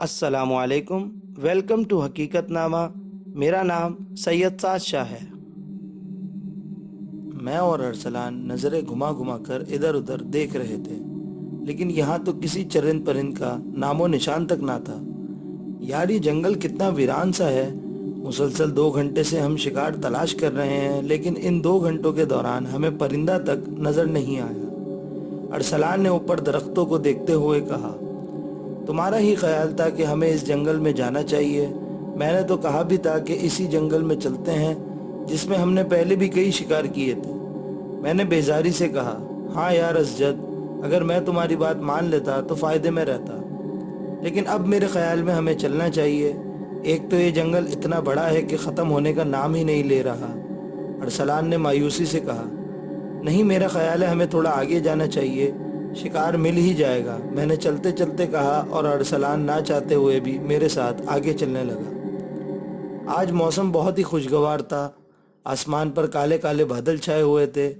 السلام علیکم، welcome to حقیقت نامہ۔ میرا نام سید سعد شاہ ہے۔ میں اور ارسلان نظریں گھما گھما کر ادھر ادھر دیکھ رہے تھے، لیکن یہاں تو کسی چرند پرند کا نام و نشان تک نہ تھا۔ یار یہ جنگل کتنا ویران سا ہے۔ مسلسل 2 گھنٹے سے ہم شکار تلاش کر رہے ہیں، لیکن ان 2 گھنٹوں کے دوران ہمیں پرندہ تک نظر نہیں آیا۔ ارسلان نے اوپر درختوں کو دیکھتے ہوئے کہا، تمہارا ہی خیال تھا کہ ہمیں اس جنگل میں جانا چاہیے۔ میں نے تو کہا بھی تھا کہ اسی جنگل میں چلتے ہیں جس میں ہم نے پہلے بھی کئی شکار کیے تھے۔ میں نے بیزاری سے کہا، ہاں یار اسجد، اگر میں تمہاری بات مان لیتا تو فائدے میں رہتا، لیکن اب میرے خیال میں ہمیں چلنا چاہیے۔ ایک تو یہ جنگل اتنا بڑا ہے کہ ختم ہونے کا نام ہی نہیں لے رہا۔ ارسلان نے مایوسی سے کہا، نہیں، میرا خیال ہے ہمیں تھوڑا آگے جانا چاہیے، شکار مل ہی جائے گا۔ میں نے چلتے چلتے کہا اور ارسلان نہ چاہتے ہوئے بھی میرے ساتھ آگے چلنے لگا۔ آج موسم بہت ہی خوشگوار تھا، آسمان پر کالے کالے بادل چھائے ہوئے تھے۔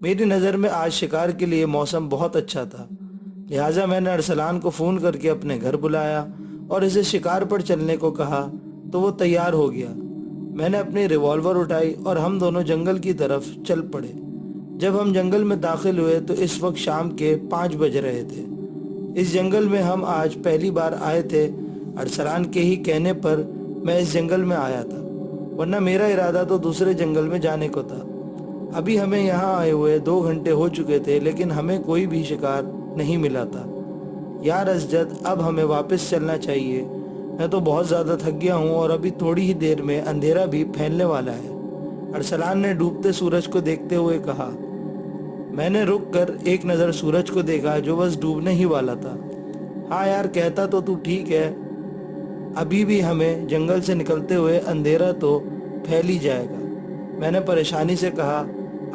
میری نظر میں آج شکار کے لیے موسم بہت اچھا تھا، لہٰذا میں نے ارسلان کو فون کر کے اپنے گھر بلایا اور اسے شکار پر چلنے کو کہا تو وہ تیار ہو گیا۔ میں نے اپنی ریوالور اٹھائی اور ہم دونوں جنگل کی طرف چل پڑے۔ جب ہم جنگل میں داخل ہوئے تو اس وقت شام کے 5 بج رہے تھے۔ اس جنگل میں ہم آج پہلی بار آئے تھے۔ ارسلان کے ہی کہنے پر میں اس جنگل میں آیا تھا، ورنہ میرا ارادہ تو دوسرے جنگل میں جانے کو تھا۔ ابھی ہمیں یہاں آئے ہوئے 2 گھنٹے ہو چکے تھے، لیکن ہمیں کوئی بھی شکار نہیں ملا تھا۔ یار اسجد، اب ہمیں واپس چلنا چاہیے۔ میں تو بہت زیادہ تھک گیا ہوں اور ابھی تھوڑی ہی دیر میں اندھیرا بھی پھیلنے والا ہے۔ ارسلان نے ڈوبتے سورج کو دیکھتے ہوئے کہا۔ میں نے رک کر ایک نظر سورج کو دیکھا جو بس ڈوبنے ہی والا تھا۔ ہاں یار، کہتا تو ٹھیک ہے، ابھی بھی ہمیں جنگل سے نکلتے ہوئے اندھیرا تو پھیل ہی جائے گا۔ میں نے پریشانی سے کہا۔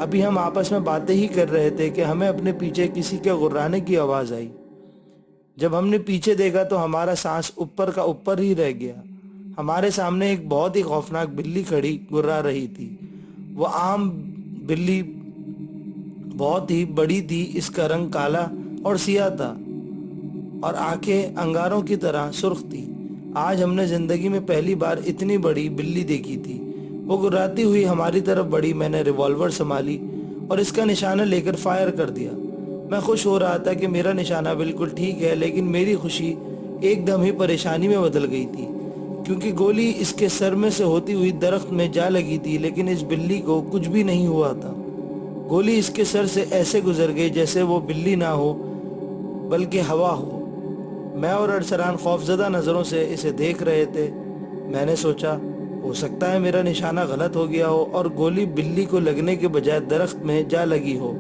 ابھی ہم آپس میں باتیں ہی کر رہے تھے کہ ہمیں اپنے پیچھے کسی کے غرانے کی آواز آئی۔ جب ہم نے پیچھے دیکھا تو ہمارا سانس اوپر کا اوپر ہی رہ گیا۔ ہمارے سامنے ایک بہت ہی خوفناک بلی کھڑی گرا رہی تھی۔ وہ عام بلی بہت ہی بڑی تھی، اس کا رنگ کالا اور سیاہ تھا اور آنکھیں انگاروں کی طرح سرخ تھی۔ آج ہم نے زندگی میں پہلی بار اتنی بڑی بلی دیکھی تھی۔ وہ گراتی ہوئی ہماری طرف بڑھی۔ میں نے ریوالور سنبھالی اور اس کا نشانہ لے کر فائر کر دیا۔ میں خوش ہو رہا تھا کہ میرا نشانہ بالکل ٹھیک ہے، لیکن میری خوشی ایک دم ہی پریشانی میں بدل گئی تھی، کیونکہ گولی اس کے سر میں سے ہوتی ہوئی درخت میں جا لگی تھی، لیکن اس بلی کو کچھ بھی نہیں ہوا تھا۔ گولی اس کے سر سے ایسے گزر گئی جیسے وہ بلی نہ ہو بلکہ ہوا ہو۔ میں اور ارسلان خوفزدہ نظروں سے اسے دیکھ رہے تھے۔ میں نے سوچا، ہو سکتا ہے میرا نشانہ غلط ہو گیا ہو اور گولی بلی کو لگنے کے بجائے درخت میں جا لگی ہو۔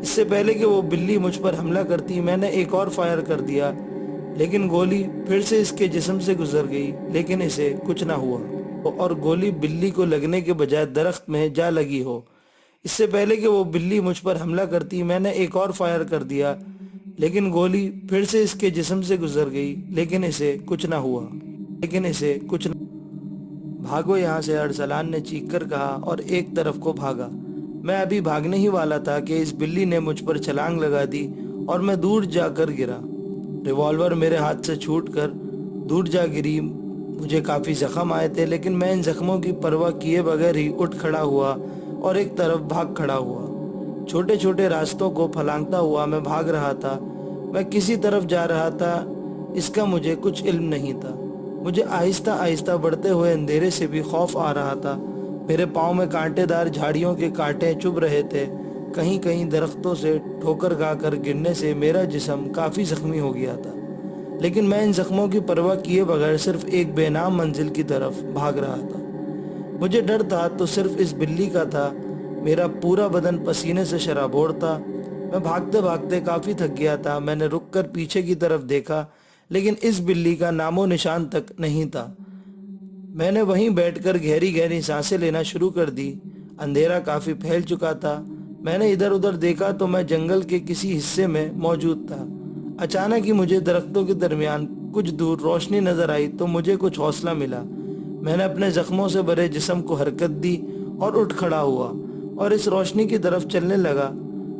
اس سے پہلے کہ وہ بلی مجھ پر حملہ کرتی، میں نے ایک اور فائر کر دیا، لیکن گولی پھر سے اس کے جسم سے گزر گئی، لیکن اسے کچھ نہ ہوا اور گولی بلی کو لگنے کے بجائے درخت میں جا لگی ہو۔ اس سے پہلے کہ وہ بلی مجھ پر حملہ کرتی، میں نے ایک اور فائر کر دیا، لیکن گولی پھر سے اس کے جسم سے گزر گئی، لیکن اسے کچھ نہ ہوا۔ بھاگو یہاں سے، ارسلان نے چیخ کر کہا اور ایک طرف کو بھاگا۔ میں ابھی بھاگنے ہی والا تھا کہ اس بلی نے مجھ پر چھلانگ لگا دی اور میں دور جا کر گرا۔ ریوالور میرے ہاتھ سے چھوٹ کر دور جا گری۔ مجھے کافی زخم آئے تھے، لیکن میں ان زخموں کی پرواہ کیے بغیر ہی اٹھ کھڑا ہوا اور ایک طرف بھاگ کھڑا ہوا۔ چھوٹے چھوٹے راستوں کو پھلانگتا ہوا میں بھاگ رہا تھا۔ میں کسی طرف جا رہا تھا اس کا مجھے کچھ علم نہیں تھا۔ مجھے آہستہ آہستہ بڑھتے ہوئے اندھیرے سے بھی خوف آ رہا تھا۔ میرے پاؤں میں کانٹے دار جھاڑیوں کے کانٹے چبھ رہے تھے۔ کہیں کہیں درختوں سے ٹھوکر کھا کر گرنے سے میرا جسم کافی زخمی ہو گیا تھا، لیکن میں ان زخموں کی پرواہ کیے بغیر صرف ایک بے نام منزل کی طرف بھاگ رہا تھا۔ مجھے ڈر تھا تو صرف اس بلی کا تھا۔ میرا پورا بدن پسینے سے شرابور تھا۔ میں بھاگتے بھاگتے کافی تھک گیا تھا۔ میں نے رک کر پیچھے کی طرف دیکھا، لیکن اس بلی کا نام و نشان تک نہیں تھا۔ میں نے وہیں بیٹھ کر گہری گہری سانسیں لینا شروع کر دی۔ اندھیرا کافی پھیل چکا تھا۔ میں نے ادھر ادھر دیکھا تو میں جنگل کے کسی حصے میں موجود تھا۔ اچانک ہی مجھے درختوں کے درمیان کچھ دور روشنی نظر آئی تو مجھے کچھ حوصلہ ملا۔ میں نے اپنے زخموں سے بھرے جسم کو حرکت دی اور اٹھ کھڑا ہوا اور اس روشنی کی طرف چلنے لگا۔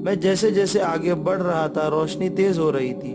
میں جیسے جیسے آگے بڑھ رہا تھا روشنی تیز ہو رہی تھی۔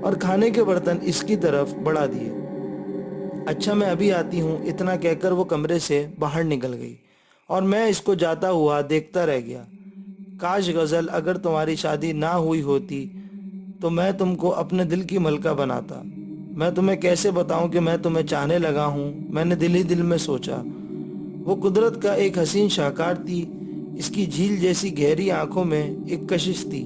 اور کھانے کے برتن اس کی طرف بڑھا دیے۔ اچھا میں ابھی آتی ہوں، اتنا کہہ کر وہ کمرے سے باہر نکل گئی اور میں اس کو جاتا ہوا دیکھتا رہ گیا۔ کاش غزل، اگر تمہاری شادی نہ ہوئی ہوتی تو میں تم کو اپنے دل کی ملکہ بناتا۔ میں تمہیں کیسے بتاؤں کہ میں تمہیں چاہنے لگا ہوں، میں نے دل ہی دل میں سوچا۔ وہ قدرت کا ایک حسین شاہکار تھی، اس کی جھیل جیسی گہری آنکھوں میں ایک کشش تھی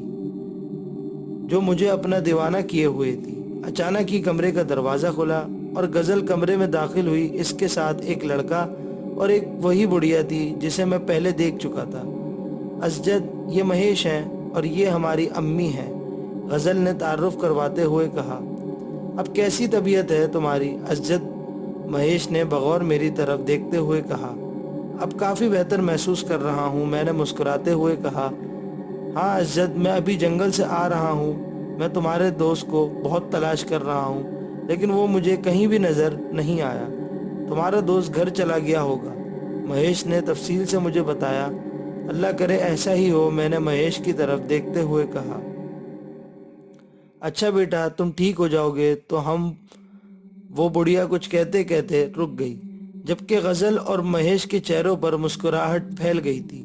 جو مجھے اپنا دیوانہ کیے ہوئے تھی۔ اچانک ہی کمرے کا دروازہ کھلا اور غزل کمرے میں داخل ہوئی۔ اس کے ساتھ ایک لڑکا اور ایک وہی بڑھیا تھی جسے میں پہلے دیکھ چکا تھا۔ اسجد، یہ مہیش ہیں اور یہ ہماری امی ہیں، غزل نے تعارف کرواتے ہوئے کہا۔ اب کیسی طبیعت ہے تمہاری اسجد؟ مہیش نے بغور میری طرف دیکھتے ہوئے کہا۔ اب کافی بہتر محسوس کر رہا ہوں، میں نے مسکراتے ہوئے کہا۔ ہاں اسجد، میں ابھی جنگل سے آ رہا ہوں، میں تمہارے دوست کو بہت تلاش کر رہا ہوں لیکن وہ مجھے کہیں بھی نظر نہیں آیا۔ تمہارا دوست گھر چلا گیا ہوگا، مہیش نے تفصیل سے مجھے بتایا۔ اللہ کرے ایسا ہی ہو، میں نے مہیش کی طرف دیکھتے ہوئے کہا۔ اچھا بیٹا، تم ٹھیک ہو جاؤ گے تو ہم… وہ بڑھیا کچھ کہتے کہتے رک گئی، جبکہ غزل اور مہیش کے چہروں پر مسکراہٹ پھیل گئی تھی۔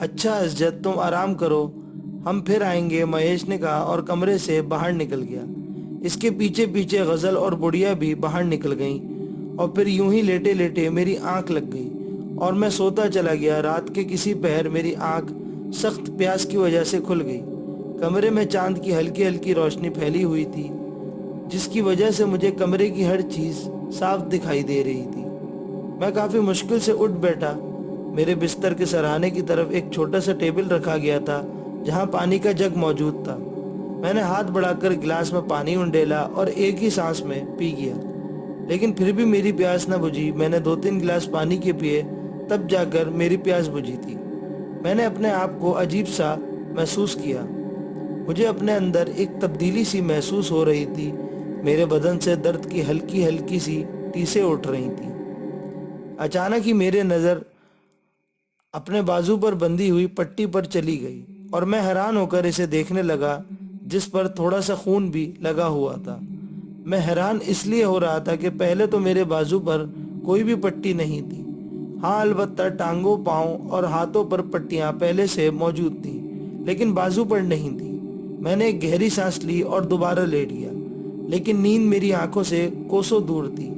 اچھا اسجد، تم آرام کرو، ہم پھر آئیں گے، مہیش نے کہا اور کمرے سے باہر نکل گیا۔ اس کے پیچھے پیچھے غزل اور بڑھیا بھی باہر نکل گئیں اور پھر یوں ہی لیٹے لیٹے میری آنکھ لگ گئی اور میں سوتا چلا گیا۔ رات کے کسی پہر میری آنکھ سخت پیاس کی وجہ سے کھل گئی۔ کمرے میں چاند کی ہلکی ہلکی روشنی پھیلی ہوئی تھی جس کی وجہ سے مجھے کمرے کی ہر چیز صاف دکھائی دے رہی تھی۔ میں کافی مشکل سے اٹھ بیٹھا۔ میرے بستر کے سرہانے کی طرف ایک چھوٹا سا ٹیبل رکھا گیا تھا جہاں پانی کا جگ موجود تھا۔ میں نے ہاتھ بڑھا کر گلاس میں پانی انڈیلا اور ایک ہی سانس میں پی گیا، لیکن پھر بھی میری پیاس نہ بجھی۔ میں نے 2-3 گلاس پانی کے پیے، تب جا کر میری پیاس بجھی تھی۔ میں نے اپنے آپ کو عجیب سا محسوس کیا، مجھے اپنے اندر ایک تبدیلی سی محسوس ہو رہی تھی۔ میرے بدن سے درد کی ہلکی ہلکی سی ٹیسیں اٹھ رہی تھیں۔ اچانک ہی میری نظر اپنے بازو پر بندھی ہوئی پٹی پر چلی گئی اور میں حیران ہو کر اسے دیکھنے لگا جس پر تھوڑا سا خون بھی لگا ہوا تھا۔ میں حیران اس لیے ہو رہا تھا کہ پہلے تو میرے بازو پر کوئی بھی پٹی نہیں تھی۔ ہاں البتہ ٹانگوں، پاؤں اور ہاتھوں پر پٹیاں پہلے سے موجود تھیں لیکن بازو پر نہیں تھی۔ میں نے ایک گہری سانس لی اور دوبارہ لیٹ گیا، لیکن نیند میری آنکھوں سے کوسوں دور تھی۔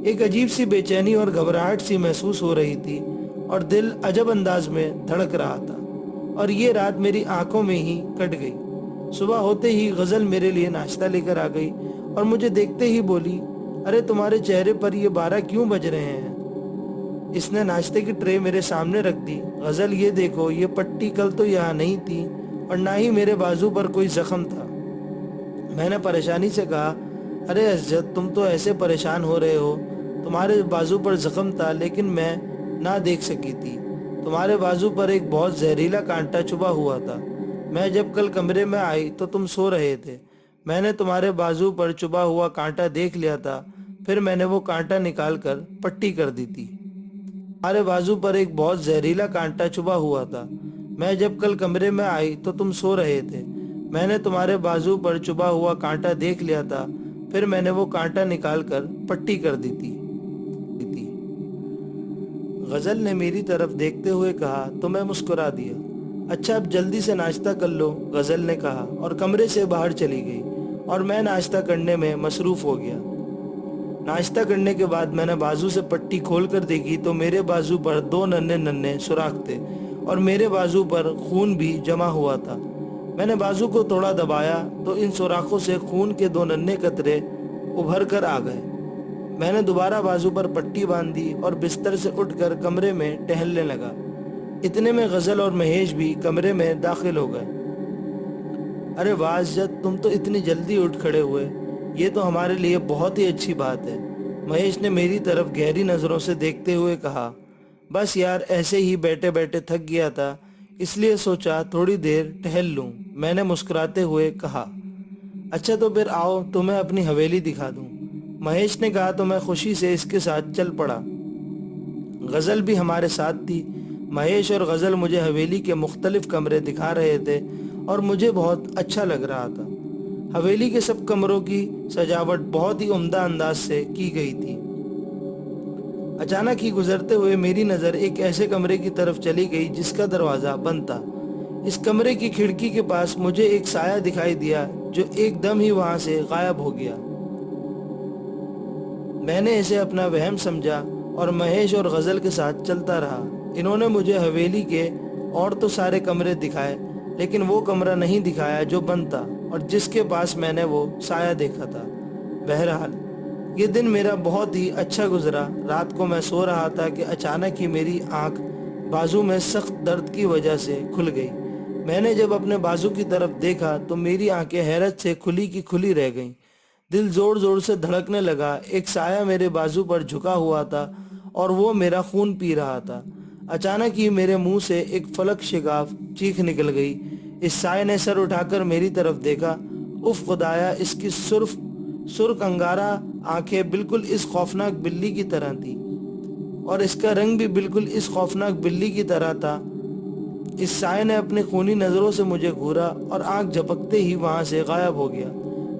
ایک عجیب سی بے چینی اور گھبراہٹ سی محسوس ہو رہی تھی اور دل عجب انداز میں دھڑک رہا تھا، اور یہ رات میری آنکھوں میں ہی کٹ گئی۔ صبح ہوتے ہی غزل میرے لیے ناشتہ لے کر آ گئی اور مجھے دیکھتے ہی بولی، ارے تمہارے چہرے پر یہ 12 کیوں بج رہے ہیں؟ اس نے ناشتے کی ٹرے میرے سامنے رکھ دی۔ غزل، یہ دیکھو، یہ پٹی کل تو یہاں نہیں تھی اور نہ ہی میرے بازو پر کوئی زخم تھا۔ میں نے پریشانی سے کہا، ارے اسجد، تم تو ایسے پریشان ہو رہے ہو، تمہارے بازو پر زخم تھا لیکن میں نہ دیکھ سکی تھی۔ تمہارے بازو پر ایک بہت زہریلا کانٹا چبھا ہوا تھا۔ میں جب کل کمرے میں آئی تو تم سو رہے تھے، میں نے تمہارے بازو پر چبھا ہوا کانٹا دیکھ لیا تھا، پھر میں نے وہ کانٹا نکال کر پٹی کر دی تھی۔ تمہارے بازو پر ایک بہت زہریلا کانٹا چبھا ہوا تھا۔ میں جب کل کمرے میں آئی تو تم سو رہے تھے، میں نے تمہارے بازو پر چبھا ہوا کانٹا دیکھ لیا تھا، پھر میں نے وہ کانٹا نکال کر پٹی کر دی تھی۔ غزل نے میری طرف دیکھتے ہوئے کہا تو میں مسکرا دیا۔ اچھا اب جلدی سے ناشتہ کر لو، غزل نے کہا اور کمرے سے باہر چلی گئی اور میں ناشتہ کرنے میں مصروف ہو گیا۔ ناشتہ کرنے کے بعد میں نے بازو سے پٹی کھول کر دیکھی تو میرے بازو پر 2 ننھے ننھے سوراخ تھے اور میرے بازو پر خون بھی جمع ہوا تھا۔ میں نے بازو کو تھوڑا دبایا تو ان سوراخوں سے خون کے 2 ننھے قطرے ابھر کر آ گئے۔ میں نے دوبارہ بازو پر پٹی باندھ دی اور بستر سے اٹھ کر کمرے میں ٹہلنے لگا۔ اتنے میں غزل اور مہیش بھی کمرے میں داخل ہو گئے۔ ارے واہ اسجد، تم تو اتنی جلدی اٹھ کھڑے ہوئے، یہ تو ہمارے لیے بہت ہی اچھی بات ہے، مہیش نے میری طرف گہری نظروں سے دیکھتے ہوئے کہا۔ بس یار ایسے ہی بیٹھے بیٹھے تھک گیا تھا، اس لیے سوچا تھوڑی دیر ٹہل لوں، میں نے مسکراتے ہوئے کہا۔ اچھا تو پھر آؤ تمہیں اپنی حویلی دکھا دوں، مہیش نے کہا تو میں خوشی سے اس کے ساتھ چل پڑا۔ غزل بھی ہمارے ساتھ تھی۔ مہیش اور غزل مجھے حویلی کے مختلف کمرے دکھا رہے تھے اور مجھے بہت اچھا لگ رہا تھا۔ حویلی کے سب کمروں کی سجاوٹ بہت ہی عمدہ انداز سے کی گئی تھی۔ اچانک ہی گزرتے ہوئے میری نظر ایک ایسے کمرے کی طرف چلی گئی جس کا دروازہ بند تھا۔ اس کمرے کی کھڑکی کے پاس مجھے ایک سایہ دکھائی دیا جو ایک دم ہی وہاں سے غائب ہو گیا۔ میں نے اسے اپنا وہم سمجھا اور مہیش اور غزل کے ساتھ چلتا رہا۔ انہوں نے مجھے حویلی کے اور تو سارے کمرے دکھائے، لیکن وہ کمرہ نہیں دکھایا جو بند تھا اور جس کے پاس میں نے وہ سایہ دیکھا تھا۔ بہرحال یہ دن میرا بہت ہی اچھا گزرا۔ رات کو میں سو رہا تھا کہ اچانک ہی میری آنکھ بازو میں سخت درد کی وجہ سے کھل گئی۔ میں نے جب اپنے بازو کی طرف دیکھا تو میری آنکھیں حیرت سے کھلی کی کھلی رہ گئیں۔ دل زور زور سے دھڑکنے لگا۔ ایک سایہ میرے بازو پر جھکا ہوا تھا اور وہ میرا خون پی رہا تھا۔ اچانک ہی میرے منہ سے ایک فلک شگاف چیخ نکل گئی۔ اس سائے نے سر اٹھا کر میری طرف دیکھا۔ اف خدایا، اس کی سرخ انگارہ آنکھیں بالکل اس خوفناک بلی کی طرح تھی اور اس کا رنگ بھی بالکل اس خوفناک بلی کی طرح تھا۔ اس سائے نے اپنی خونی نظروں سے مجھے گھورا اور آنکھ جھپکتے ہی وہاں سے غائب ہو گیا۔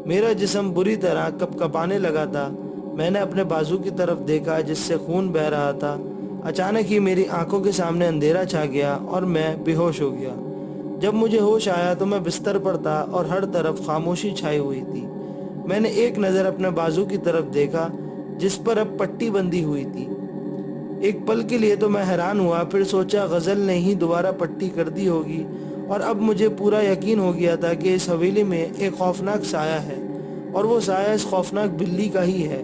میرا جسم بری طرح کپکپانے لگا تھا۔ میں نے اپنے بازو کی طرف دیکھا جس سے خون بہہ رہا تھا۔ اچانک ہی میری آنکھوں کے سامنے اندھیرا چھا گیا اور میں بے ہوش ہو گیا۔ جب مجھے ہوش آیا تو میں بستر پر تھا اور ہر طرف خاموشی چھائی ہوئی تھی۔ میں نے ایک نظر اپنے بازو کی طرف دیکھا جس پر اب پٹی بندھی ہوئی تھی۔ ایک پل کے لیے تو میں حیران ہوا، پھر سوچا غزل نے ہی دوبارہ پٹی کر دی ہوگی، اور اب مجھے پورا یقین ہو گیا تھا کہ اس حویلی میں ایک خوفناک سایہ ہے اور وہ سایہ اس خوفناک بلی کا ہی ہے۔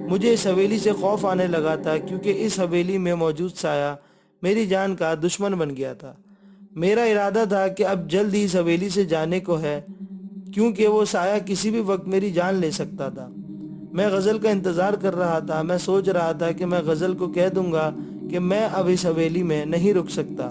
مجھے اس حویلی سے خوف آنے لگا تھا کیونکہ اس حویلی میں موجود سایہ میری جان کا دشمن بن گیا تھا۔ میرا ارادہ تھا کہ اب جلد ہی اس حویلی سے جانے کو ہے کیونکہ وہ سایہ کسی بھی وقت میری جان لے سکتا تھا۔ میں غزل کا انتظار کر رہا تھا۔ میں سوچ رہا تھا کہ میں غزل کو کہہ دوں گا کہ میں اب اس حویلی میں نہیں رک سکتا